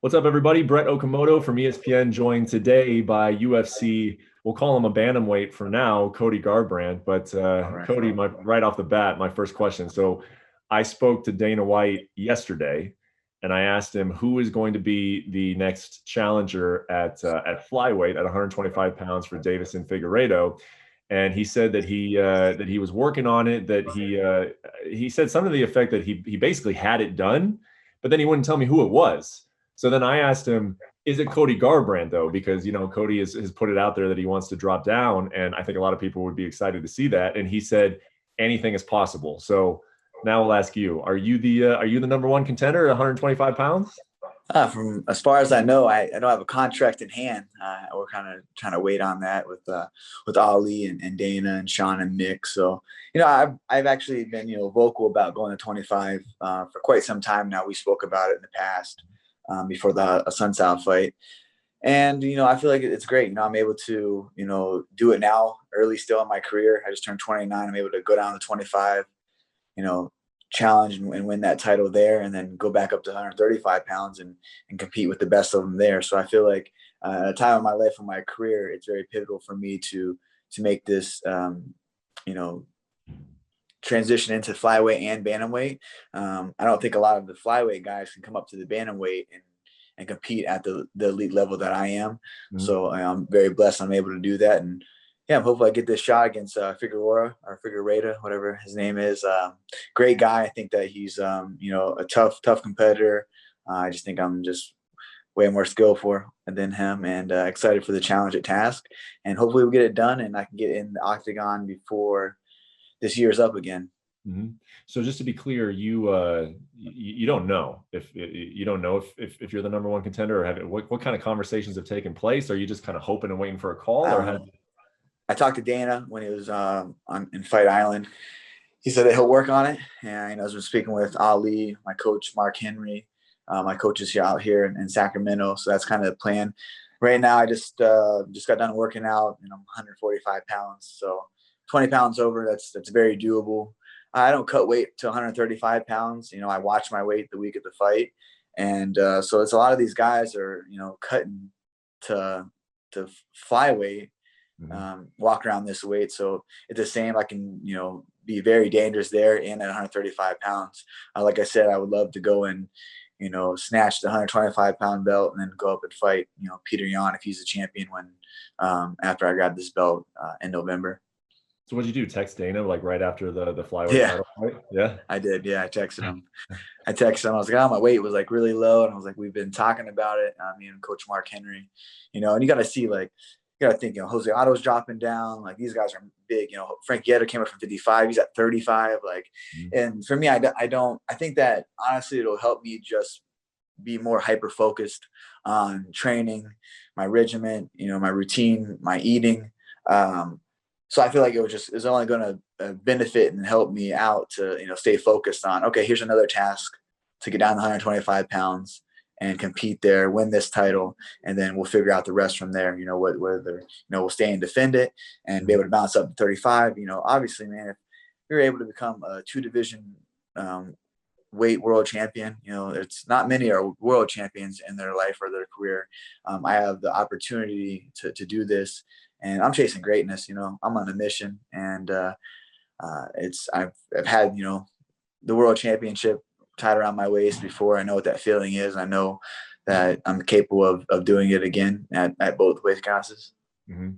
What's up, everybody? Brett Okamoto from ESPN, joined today by UFC. We'll call him a bantamweight for now, Cody Garbrandt. But All right. Cody, right off the bat, my first question. So, I spoke to Dana White yesterday, and I asked him who is going to be the next challenger at flyweight at 125 pounds for Deiveson Figueiredo, and he said that he was working on it. That he said something to the effect that he basically had it done, but then he wouldn't tell me who it was. So then I asked him, is it Cody Garbrandt, though? Because, Cody has put it out there that he wants to drop down. And I think a lot of people would be excited to see that. And he said, anything is possible. So now I'll ask you, are you the number one contender at 125 pounds? From as far as I know, I don't have a contract in hand. We're kind of trying to wait on that with Ali and Dana and Sean and Mick. So I've actually been vocal about going to 25 for quite some time now. We spoke about it in the past before the Sun fight, and I feel like it's great. I'm able to do it now, early still in my career. I just turned 29. I'm able to go down to 25. Challenge and win that title there, and then go back up to 135 pounds and compete with the best of them there. So I feel like at a time of my life, of my career, it's very pivotal for me to make this, transition into flyweight and bantamweight. I don't think a lot of the flyweight guys can come up to the bantamweight and compete at the elite level that I am. Mm-hmm. So I'm very blessed I'm able to do that. And yeah, hopefully I get this shot against Figueiredo, whatever his name is. Great guy. I think that he's, a tough competitor. I just think I'm just way more skillful than him, and excited for the challenge at Task. And hopefully we'll get it done and I can get in the octagon before this year's up again. Mm-hmm. So just to be clear, you don't know if you're the number one contender, or what kind of conversations have taken place? Are you just kind of hoping and waiting for a call, or I talked to Dana when he was in Fight Island. He said that he'll work on it. And I've been speaking with Ali, my coach, Mark Henry, my coaches out here in Sacramento. So that's kind of the plan. Right now, I just got done working out, and I'm 145 pounds. So 20 pounds over, that's very doable. I don't cut weight to 135 pounds. I watch my weight the week of the fight. And so it's a lot of these guys are, cutting to flyweight. Walk around this weight, so it's the same. I can be very dangerous there and at 135 pounds. Like I said, I would love to go and snatch the 125 pound belt and then go up and fight Petr Yan if he's a champion when after I grab this belt in November. So what'd you do? Text Dana like right after the flyweight title fight? Yeah, I did. Yeah, I texted him. I was like, my weight was like really low, and I was like, we've been talking about it. Me and Coach Mark Henry, and you got to see like. You got to think, Jose Otto's dropping down. Like, these guys are big. Frank Yetter came up from 55. He's at 35. Like, and for me, I think that honestly, it'll help me just be more hyper focused on training, my regimen, my routine, my eating. So I feel like it's only going to benefit and help me out to, stay focused on, okay, here's another task to get down to 125 pounds and compete there, win this title, and then we'll figure out the rest from there. Whether we'll stay and defend it and be able to bounce up to 35. Obviously, man, if you're able to become a 2-division weight world champion, it's not many are world champions in their life or their career. I have the opportunity to do this, and I'm chasing greatness. I'm on a mission, and I've had the world championship tied around my waist before. I know what that feeling is. I know that I'm capable of doing it again at both weight classes. Mm-hmm.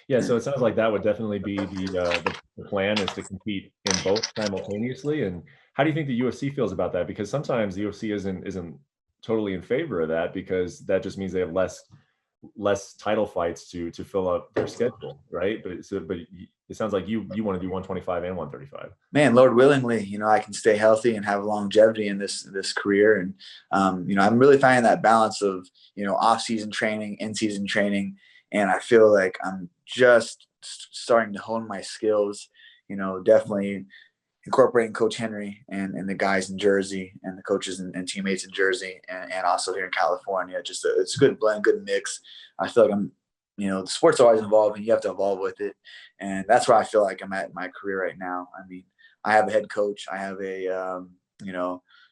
Yeah, so it sounds like that would definitely be the plan, is to compete in both simultaneously. And how do you think the UFC feels about that? Because sometimes the UFC isn't totally in favor of that, because that just means they have less title fights to fill up their schedule, right? But it sounds like you want to do 125 and 135. Man, Lord willingly, I can stay healthy and have longevity in this career. And I'm really finding that balance of off-season training, in-season training, and I feel like I'm just starting to hone my skills. Definitely incorporating Coach Henry and the guys in Jersey and the coaches and teammates in Jersey and also here in California. Just it's a good blend, good mix. I feel like I'm, the sport's always evolving. You have to evolve with it. And that's where I feel like I'm at in my career right now. I mean, I have a head coach. I have a,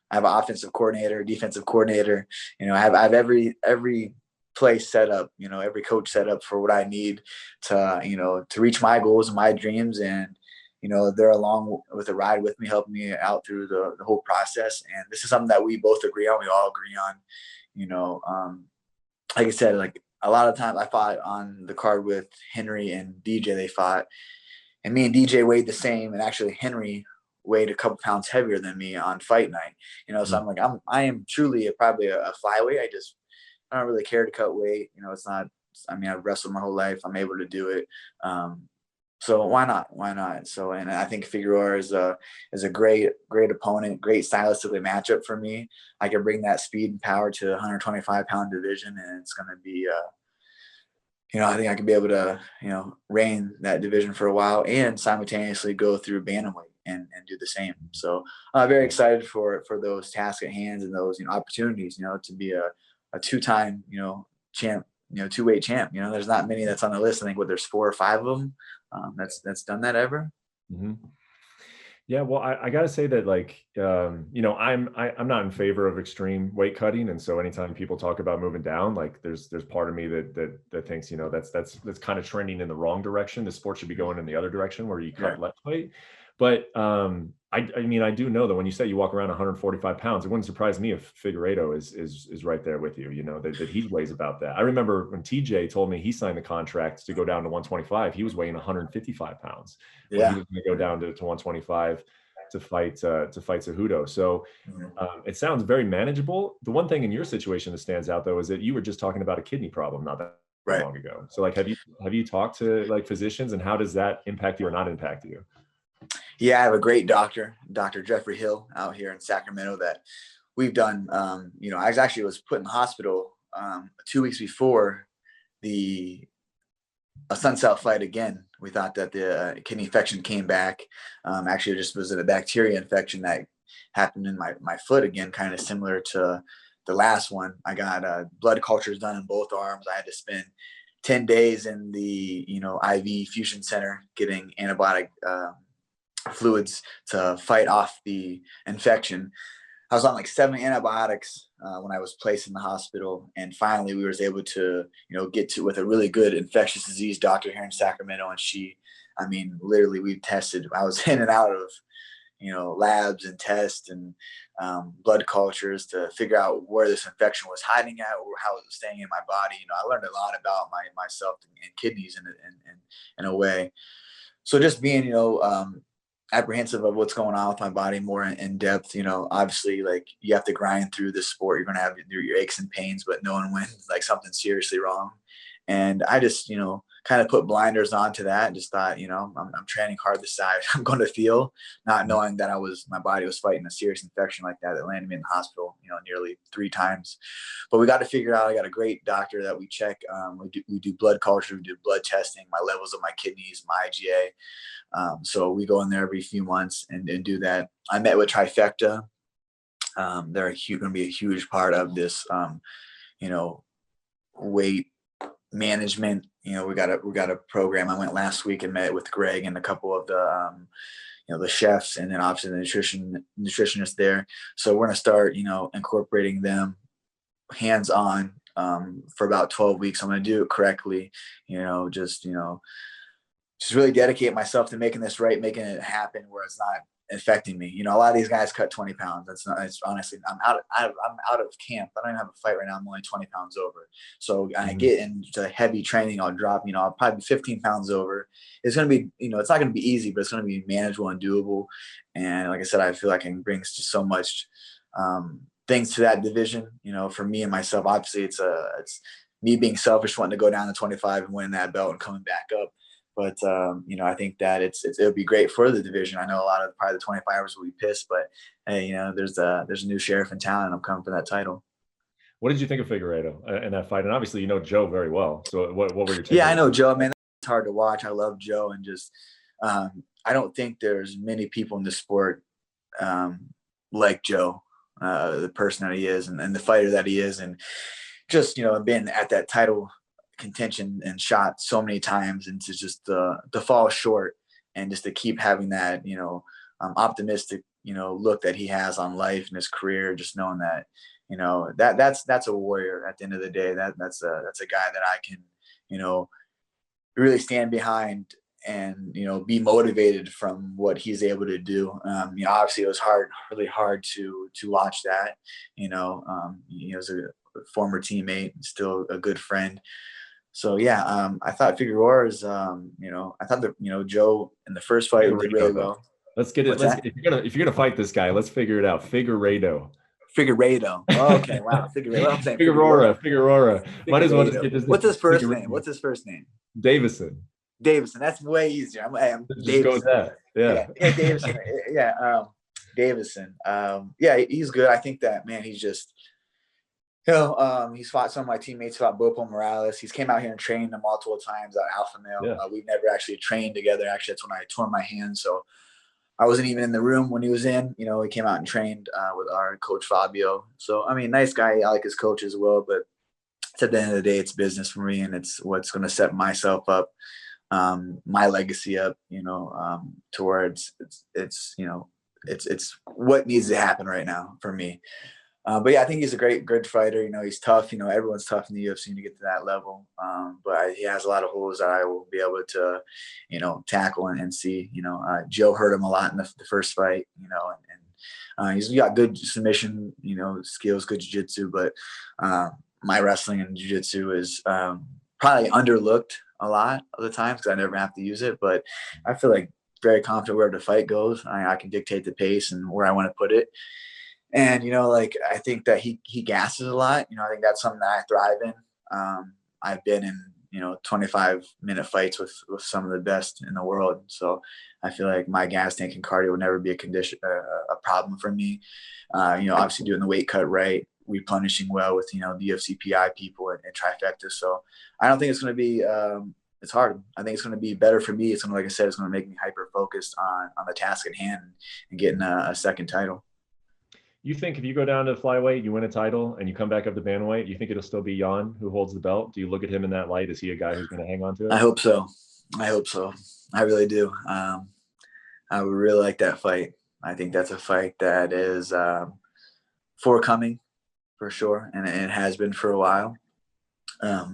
I have an offensive coordinator, defensive coordinator. I have every place set up, every coach set up for what I need to reach my goals and my dreams. And, they're along with the ride with me, helping me out through the whole process. And this is something that we both agree on. We all agree on, like I said, like a lot of times I fought on the card with Henry and DJ, they fought, and me and DJ weighed the same. And actually Henry weighed a couple pounds heavier than me on fight night, so I'm like, I am truly probably a flyweight. I don't really care to cut weight. It's not, I've wrestled my whole life. I'm able to do it. So why not? Why not? So, and I think Figueroa is a great opponent, great stylistically matchup for me. I can bring that speed and power to the 125-pound division, and it's going to be, I think I can be able to, reign that division for a while and simultaneously go through bantamweight and do the same. So I'm very excited for those tasks at hand and those, opportunities, to be a two-time, champ, two-weight champ. There's not many that's on the list. I think there's 4 or 5 of them that's done that ever. Mm-hmm. Yeah, well, I got to say that, like, I'm not in favor of extreme weight cutting, and so anytime people talk about moving down, like, there's part of me that thinks, that's kind of trending in the wrong direction. The sport should be going in the other direction where you cut less weight. But I do know that when you say you walk around 145 pounds, it wouldn't surprise me if Figueiredo is right there with you. That he weighs about that. I remember when TJ told me he signed the contract to go down to 125, he was weighing 155 pounds. Yeah, he was going to go down to 125 to fight Cejudo. So it sounds very manageable. The one thing in your situation that stands out, though, is that you were just talking about a kidney problem not that long ago. So, like, have you talked to, like, physicians, and how does that impact you or not impact you? Yeah, I have a great doctor, Dr. Jeffrey Hill, out here in Sacramento that we've done. I actually was put in the hospital 2 weeks before a Sunset fight again. We thought that the kidney infection came back. Actually, it just was a bacteria infection that happened in my foot again, kind of similar to the last one. I got blood cultures done in both arms. I had to spend 10 days in the IV fusion center getting antibiotic fluids to fight off the infection. I was on like 7 antibiotics when I was placed in the hospital, and finally we was able to get to with a really good infectious disease doctor here in Sacramento. And she, literally we tested. I was in and out of labs and tests and blood cultures to figure out where this infection was hiding at or how it was staying in my body. I learned a lot about myself and kidneys in a way. So just being apprehensive of what's going on with my body more in depth. Obviously, like, you have to grind through this sport. You're going to have your aches and pains, but knowing when like something's seriously wrong. And I just, kind of put blinders onto that and just thought, I'm training hard this side. I'm going to feel, not knowing that my body was fighting a serious infection like that landed me in the hospital, nearly 3 times. But we got to figure it out. I got a great doctor that we check. We do blood culture, we do blood testing, my levels of my kidneys, my IgA. So we go in there every few months and do that. I met with Trifecta. They're going to be a huge part of this, weight management. We got a program. I went last week and met with Greg and a couple of the chefs, and then obviously the nutritionists there. So we're going to start, incorporating them hands-on for about 12 weeks. I'm going to do it correctly, just really dedicate myself to making this right, making it happen where it's not affecting me. A lot of these guys cut 20 pounds. It's honestly, I'm out of camp. I don't even have a fight right now. I'm only 20 pounds over. So I get into heavy training. I'll drop, I'll probably be 15 pounds over. It's going to be, it's not going to be easy, but it's going to be manageable and doable. And like I said, I feel like I can bring just so much things to that division, for me and myself. Obviously it's me being selfish, wanting to go down to 25 and win that belt and coming back up. But, I think that it'll be great for the division. I know a lot of probably the 25ers will be pissed, but hey, there's a new sheriff in town and I'm coming for that title. What did you think of Figueiredo in that fight? And obviously, Joe very well. So what were your takeaways? Yeah, I know Joe, man. It's hard to watch. I love Joe, and just, I don't think there's many people in the sport like Joe, the person that he is and the fighter that he is. And just, been at that title contention and shot so many times, and to just to fall short and just to keep having that optimistic look that he has on life and his career, just knowing that, that's a warrior at the end of the day. That's a guy that I can, really stand behind and, be motivated from what he's able to do. Obviously it was really hard to watch that, as a former teammate, still a good friend. So yeah, I thought Figueroa's, I thought that, Joe in the first fight did really well. Let's get it. If you're gonna fight this guy, let's figure it out. Figueiredo. Oh, okay, wow. Figueroa. I'm saying Figueroa. Might as well just get this. What's his first name? Deiveson. That's way easier. I'm just go with that. Yeah. Deiveson. Yeah. Deiveson. Yeah, he's good. I think that, man, he's just, he's fought some of my teammates, fought Bopo Morales. He's came out here and trained multiple times at Alpha Male. Yeah. We've never actually trained together. Actually, that's when I tore my hand. So I wasn't even in the room when he was in. He came out and trained with our coach Fabio. So, I mean, nice guy. I like his coach as well. But at the end of the day, it's business for me, and it's what's going to set myself up, my legacy up, towards it's what needs to happen right now for me. But yeah, I think he's a good fighter. He's tough. Everyone's tough in the UFC to get to that level. But he has a lot of holes that I will be able to, tackle and see. Joe hurt him a lot in the first fight. And he's got good submission, skills, good jiu-jitsu. But my wrestling and jiu-jitsu is probably underlooked a lot of the time because I never have to use it. But I feel like very confident where the fight goes. I can dictate the pace and where I want to put it. And, I think that he gasses a lot. I think that's something that I thrive in. I've been in, 25-minute fights with some of the best in the world. So I feel like my gas tank and cardio would never be a problem for me. Obviously doing the weight cut right, replenishing well with, the UFC PI people and trifecta. So I don't think it's going to be, it's hard. I think it's going to be better for me. It's going to, like I said, it's going to make me hyper-focused on the task at hand and getting a second title. You think if you go down to flyweight, you win a title, and you come back up to bantamweight, you think it'll still be Jan who holds the belt? Do you look at him in that light? Is he a guy who's going to hang on to it? I hope so. I really do. I would really like that fight. I think that's a fight that is forthcoming for sure, and it has been for a while. I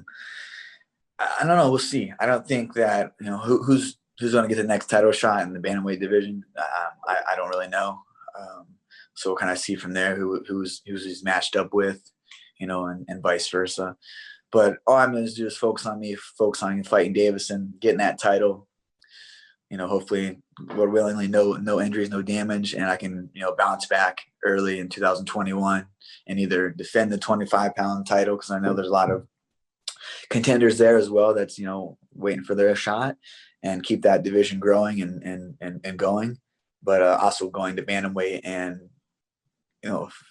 don't know. We'll see. I don't think that who's going to get the next title shot in the bantamweight division. I don't really know. So we'll kind of see from there who's he's matched up with, and vice versa. But all I'm going to do is focus on fighting Deiveson, getting that title. Hopefully, Lord willingly, no injuries, no damage, and I can bounce back early in 2021 and either defend the 25-pound title, because I know there's a lot of contenders there as well that's waiting for their shot, and keep that division growing and going. But also going to bantamweight and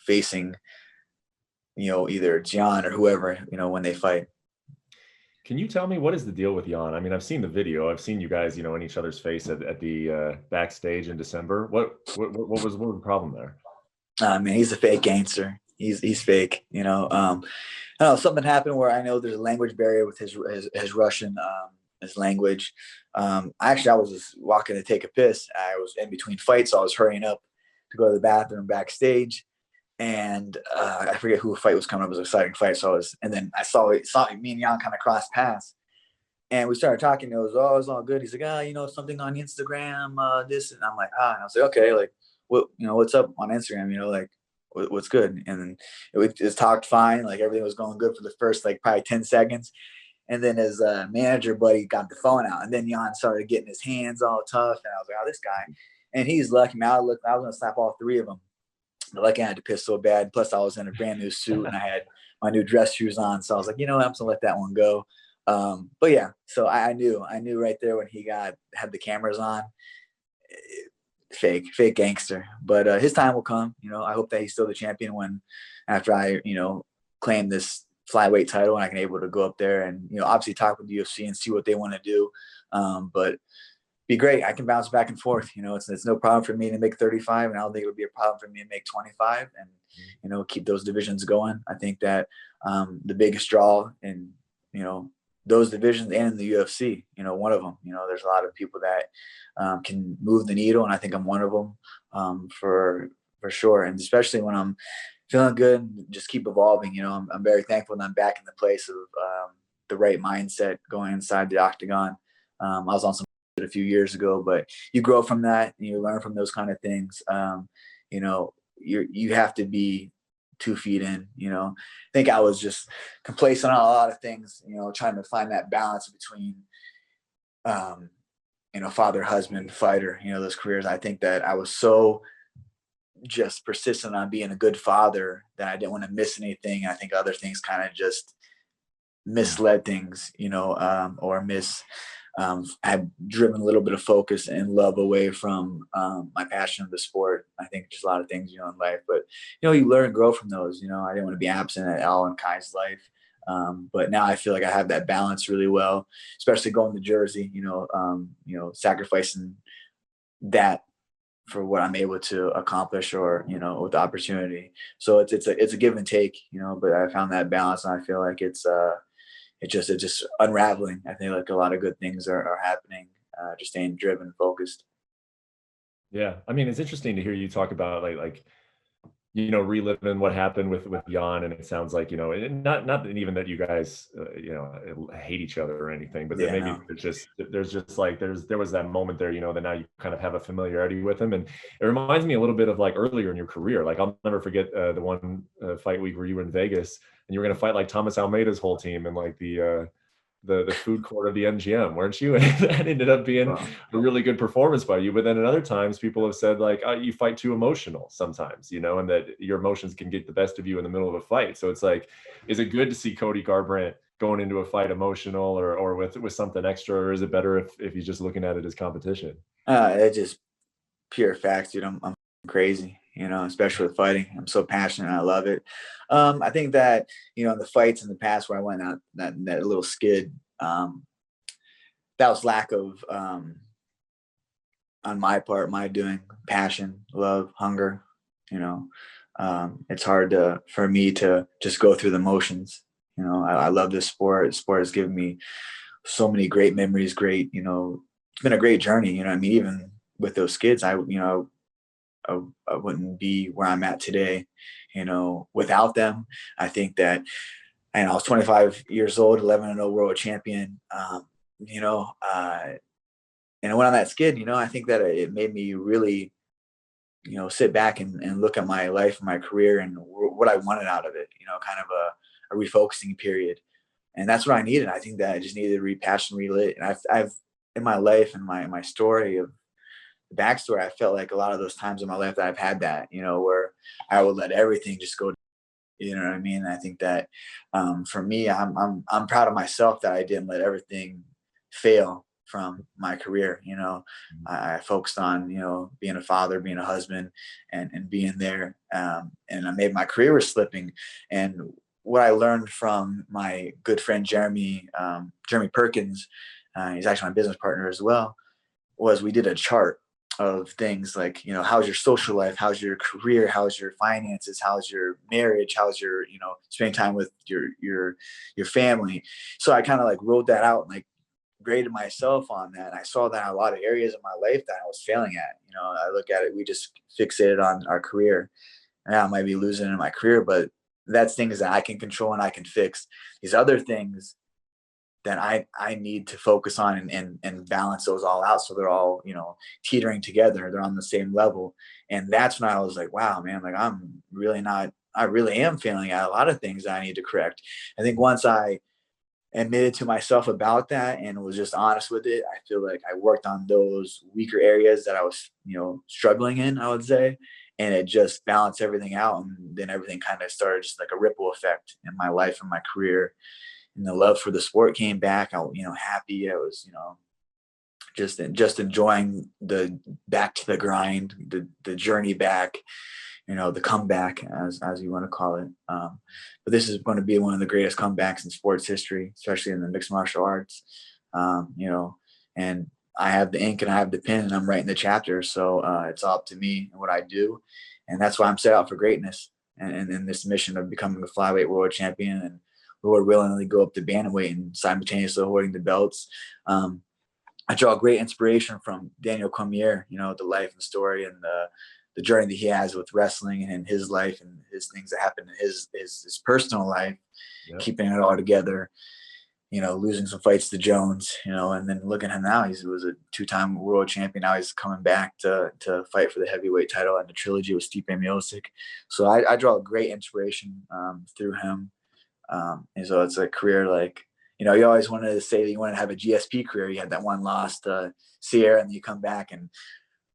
facing either Jan or whoever when they fight. Can you tell me what is the deal with Jan? I mean, I've seen the video. I've seen you guys, in each other's face at the backstage in December. What was the problem there? Man, he's a fake gangster. He's fake. I don't know, something happened where I know there's a language barrier with his Russian, his language. I was just walking to take a piss. I was in between fights, so I was hurrying up to go to the bathroom backstage. And I forget who fight was coming up. It was an exciting fight. And then I saw me and Jan kind of cross paths, and we started talking. It was, it's all good. He's like, something on Instagram, this, and I'm like, and I was like, okay, like, what, what's up on Instagram? Like, what's good? And it just talked fine. Like everything was going good for the first, like, probably 10 seconds. And then his manager buddy got the phone out, and then Jan started getting his hands all tough. And I was like, this guy. And he's lucky. Man, I was going to slap all three of them. But like I had to piss so bad. Plus, I was in a brand new suit and I had my new dress shoes on. So I was like, I'm just gonna let that one go. But yeah, so I knew right there when he had the cameras on. Fake gangster. But his time will come. I hope that he's still the champion after I claim this flyweight title and I can able to go up there and obviously talk with the UFC and see what they want to do. But be great. I can bounce back and forth. It's no problem for me to make 35, and I don't think it would be a problem for me to make 25 and keep those divisions going. I think that the biggest draw in those divisions and in the UFC, one of them. There's a lot of people that can move the needle, and I think I'm one of them, for sure. And especially when I'm feeling good, just keep evolving. I'm very thankful that I'm back in the place of the right mindset going inside the octagon. I was on some a few years ago, but you grow from that and you learn from those kind of things. You have to be 2 feet in. I think I was just complacent on a lot of things, trying to find that balance between father, husband, fighter, those careers. I think that I was so just persistent on being a good father that I didn't want to miss anything. I think other things kind of just misled things, or had driven a little bit of focus and love away from my passion of the sport. I think there's a lot of things, in life, but, you learn and grow from those. I didn't want to be absent at Al and Kai's life. But now I feel like I have that balance really well, especially going to Jersey, sacrificing that for what I'm able to accomplish, or, with the opportunity. So it's a give and take, but I found that balance, and I feel like it's just unraveling. I think like a lot of good things are happening, just staying driven, focused. Yeah. I mean, it's interesting to hear you talk about like reliving what happened with Jan, and it sounds like, and not even that you guys, hate each other or anything, but that Yeah, maybe no. there was that moment there, that now you kind of have a familiarity with him. And it reminds me a little bit of like earlier in your career. Like I'll never forget the one fight week where you were in Vegas and you were going to fight like Thomas Almeida's whole team and like the food court of the MGM, weren't you? And that ended up being a really good performance by you. But then at other times, people have said like, oh, you fight too emotional sometimes, and that your emotions can get the best of you in the middle of a fight. So it's like, is it good to see Cody Garbrandt going into a fight emotional or with something extra, or is it better if he's just looking at it as competition? It's just pure facts, dude. I'm crazy, especially with fighting. I'm so passionate. I love it. I think that, in the fights in the past where I went out that little skid, that was lack of, on my part, my doing, passion, love, hunger. It's hard for me to just go through the motions. I love this sport. The sport has given me so many great memories. Great, it's been a great journey. I mean, even with those skids, I wouldn't be where I'm at today, without them. I think that, and I was 25 years old, 11-0 world champion, and I went on that skid, I think that it made me really, sit back and look at my life and my career and what I wanted out of it, kind of a refocusing period. And that's what I needed. I think that I just needed to repassion, relit. And I've in my life and my story of backstory, I felt like a lot of those times in my life that I've had that, where I would let everything just go, you know what I mean? And I think that for me, I'm proud of myself that I didn't let everything fail from my career. I focused on, being a father, being a husband, and being there. And I made my career was slipping. And what I learned from my good friend Jeremy Perkins, he's actually my business partner as well, was we did a chart of things like, how's your social life, how's your career, how's your finances, how's your marriage, how's your, spending time with your family. So I kind of like wrote that out and like graded myself on that. And I saw that in a lot of areas of my life that I was failing at. I look at it, we just fixated on our career. And I might be losing in my career, but that's things that I can control and I can fix. These other things that I need to focus on and balance those all out. So they're all, teetering together. They're on the same level. And that's when I was like, wow, man, like I really am failing at a lot of things that I need to correct. I think once I admitted to myself about that and was just honest with it, I feel like I worked on those weaker areas that I was, struggling in, I would say, and it just balanced everything out. And then everything kind of started just like a ripple effect in my life and my career. And the love for the sport came back. I was, happy. I was, just enjoying the back to the grind, the journey back, the comeback as you want to call it. But this is going to be one of the greatest comebacks in sports history, especially in the mixed martial arts. And I have the ink and I have the pen and I'm writing the chapter. So it's all up to me and what I do. And that's why I'm set out for greatness and in this mission of becoming a flyweight world champion and who would willingly go up to bantamweight and simultaneously holding the belts. I draw great inspiration from Daniel Cormier, you know, the life and story and the journey that he has with wrestling and his life and his things that happened in his personal life, keeping it all together, you know, losing some fights to Jones, you know, and then looking at him now, he was a 2-time world champion. Now he's coming back to fight for the heavyweight title and the trilogy with Stipe Miocic. So I draw a great inspiration through him. And so it's a career like, you know, you always wanted to say that you wanted to have a GSP career. You had that one loss to Sierra, and then you come back and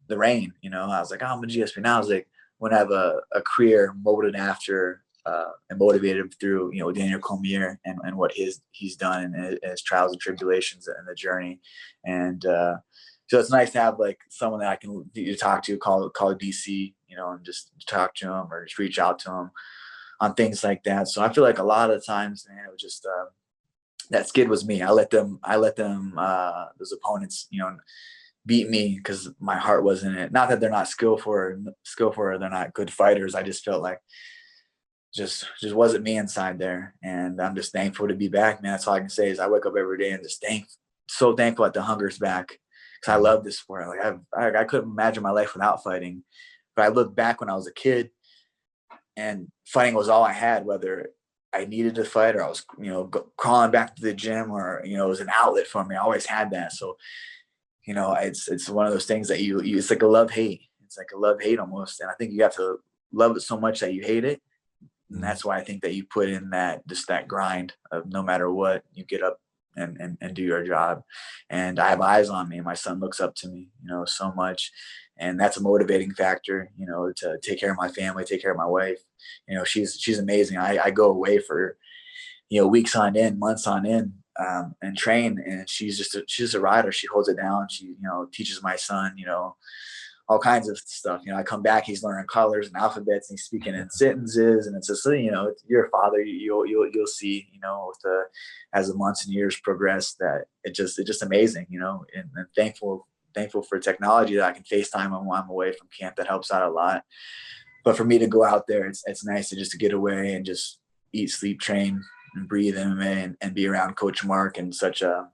the rain, you know, I was like, oh, I'm a GSP. Now I was like, I want to have a career molded after and motivated through, you know, Daniel Cormier and what he's done and his trials and tribulations and the journey. And so it's nice to have like someone that I can talk to, call DC, you know, and just talk to him or just reach out to him on things like that. So I feel like a lot of the times, man, it was just that skid was me. I let them those opponents, you know, beat me because my heart wasn't in it. Not that they're not skillful or they're not good fighters. I just felt like just wasn't me inside there. And I'm just thankful to be back, man. That's all I can say is I wake up every day and just so thankful that the hunger's back, because I love this sport. Like I couldn't imagine my life without fighting. But I look back when I was a kid and fighting was all I had, whether I needed to fight or I was, you know, crawling back to the gym or, you know, it was an outlet for me. I always had that. So, you know, it's one of those things that you it's like a love-hate. It's like a love-hate almost. And I think you have to love it so much that you hate it. And that's why I think that you put in that grind of no matter what, you get up and do your job. And I have eyes on me, and my son looks up to me, you know, so much. And that's a motivating factor, you know, to take care of my family, take care of my wife. You know, she's amazing. I go away for, you know, weeks on end, months on end, and train. And she's just a rider. She holds it down. She, you know, teaches my son, you know, all kinds of stuff. You know, I come back, he's learning colors and alphabets, and he's speaking in sentences. And it's just, you know, you're a father, you'll see, you know, with as the months and years progress, that it's just amazing, you know, and thankful for technology that I can FaceTime him while I'm away from camp. That helps out a lot. But for me to go out there, it's nice to get away and just eat, sleep, train, and breathe MMA and be around Coach Mark and such a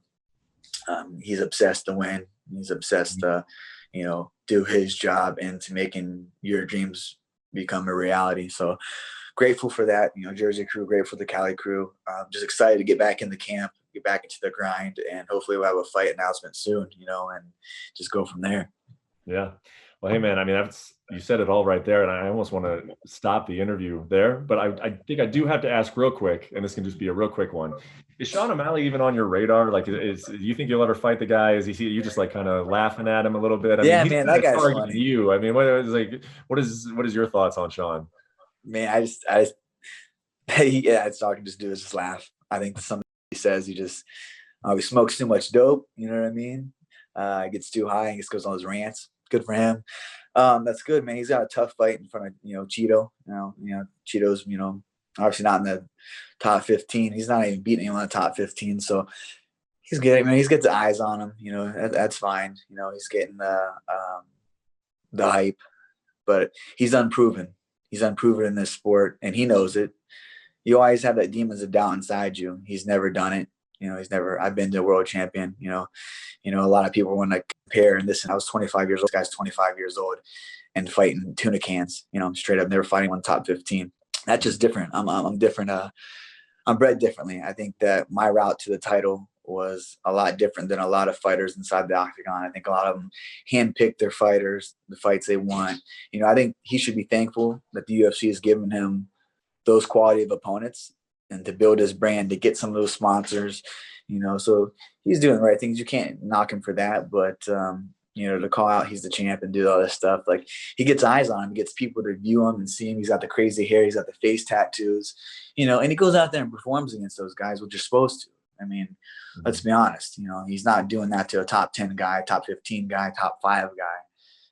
he's obsessed to win. He's obsessed to, you know, do his job and to making your dreams become a reality. So grateful for that, you know, Jersey crew, grateful for the Cali crew. Just excited to get back in the camp, get back into the grind, and hopefully we'll have a fight announcement soon, you know, and just go from there. Yeah. Well, hey man, I mean, you said it all right there. And I almost want to stop the interview there, but I think I do have to ask real quick, and this can just be a real quick one. Is Sean O'Malley even on your radar? Like, do you think you'll ever fight the guy? Is you just like kind of laughing at him a little bit? I mean, man, that guy's funny. You. I mean, what is your thoughts on Sean? Man, I just it's all I can just do is just laugh. I think something he says, he smokes too much dope. You know what I mean? Gets too high and just goes on his rants. Good for him. That's good, man. He's got a tough fight in front of, you know, Cheeto. You know, Cheeto's, you know, obviously not in the top 15. He's not even beating anyone in the top 15. So he's getting, man, he's got the eyes on him. You know, that's fine. You know, he's getting the hype, but he's unproven. He's unproven in this sport, and he knows it. You always have that demons of doubt inside you. He's never done it. You know, I've been to a world champion, you know, a lot of people want to compare, and I was 25 years old. This guy's 25 years old and fighting tuna cans, you know, straight up, never fighting one top 15. That's just different. I'm different. I'm bred differently. I think that my route to the title was a lot different than a lot of fighters inside the octagon. I think a lot of them handpick their fighters, the fights they want. You know, I think he should be thankful that the UFC has given him those quality of opponents and to build his brand, to get some of those sponsors, you know, so he's doing the right things. You can't knock him for that, but, you know, to call out he's the champ and do all this stuff, like he gets eyes on him, he gets people to view him and see him. He's got the crazy hair, he's got the face tattoos, you know, and he goes out there and performs against those guys, which you're supposed to. I mean, let's be honest, you know, he's not doing that to a top 10 guy, top 15 guy, top 5 guy.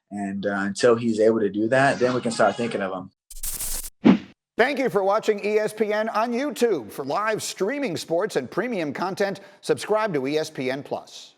And until he's able to do that, then we can start thinking of him. Thank you for watching ESPN on YouTube. For live streaming sports and premium content, subscribe to ESPN+.